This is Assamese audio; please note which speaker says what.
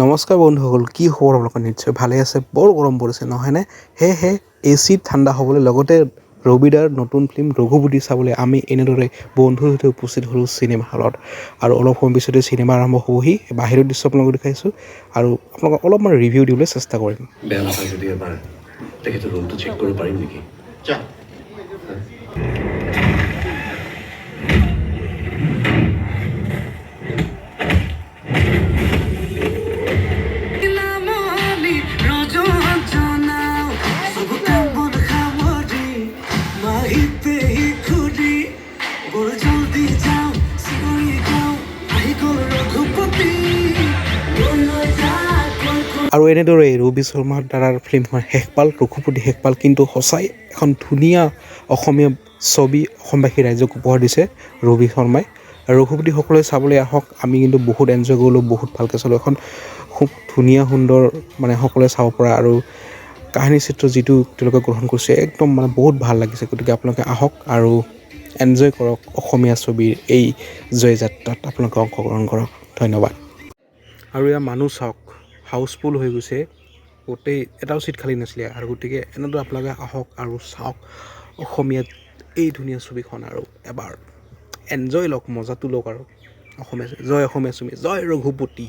Speaker 1: নমস্কাৰ বন্ধুসকল, কি খবৰ আপোনালোকৰ? নিশ্চয় ভালে আছে। বৰ গৰম পৰিছে নহয়নে? সেয়েহে এচিত ঠাণ্ডা হ'বলৈ লগতে ৰবিদাৰ নতুন ফিল্ম ৰঘুপতি চাবলৈ আমি এনেদৰে বন্ধুৰ সৈতে উপস্থিত হ'লোঁ চিনেমা হলত। আৰু অলপ সময় পিছতে চিনেমা আৰম্ভ হ'বহি। বাহিৰৰ দৃশ্য আপোনালোকক দেখাইছোঁ আৰু আপোনালোকক অলপমান ৰিভিউ দিবলৈ চেষ্টা কৰিম।
Speaker 2: বেয়া নাপায় যদি এবাৰ তেখেতৰ ৰুমটো চেক কৰিব পাৰিম নেকি? যা।
Speaker 1: আৰু এনেদৰে ৰবি শৰ্মাৰ দ্বাৰা ফিল্মখন শেষপাল, ৰঘুপতি শেষপাল। কিন্তু সঁচাই এখন ধুনীয়া অসমীয়া ছবি অসমবাসী ৰাইজক উপহাৰ দিছে ৰবি শৰ্মাই। ৰঘুপতি সকলোৱে চাবলৈ আহক। আমি কিন্তু বহুত এনজয় কৰিলোঁ, বহুত ভালকৈ চালোঁ। এখন খুব ধুনীয়া সুন্দৰ সকলোৱে চাব পৰা আৰু কাহিনী চিত্ৰ যিটো তেওঁলোকে গ্ৰহণ কৰিছে একদম বহুত ভাল লাগিছে। গতিকে আপোনালোকে আহক আৰু এনজয় কৰক অসমীয়া ছবিৰ এই জয়যাত্ৰাত আপোনালোকে অংশগ্ৰহণ কৰক। ধন্যবাদ। আৰু ইয়াৰ মানুহ চাওক, হাউচফুল হৈ গৈছে, গোটেই এটাও চিট খালী নাছিলে। আৰু গতিকে এনেদৰে আপোনালোকে আহক আৰু চাওক অসমীয়াত এই ধুনীয়া ছবিখন আৰু এবাৰ এনজয় লওক, মজাটো লওক। আৰু জয় অসমীয়া ছবি, জয় ৰঘুপতি।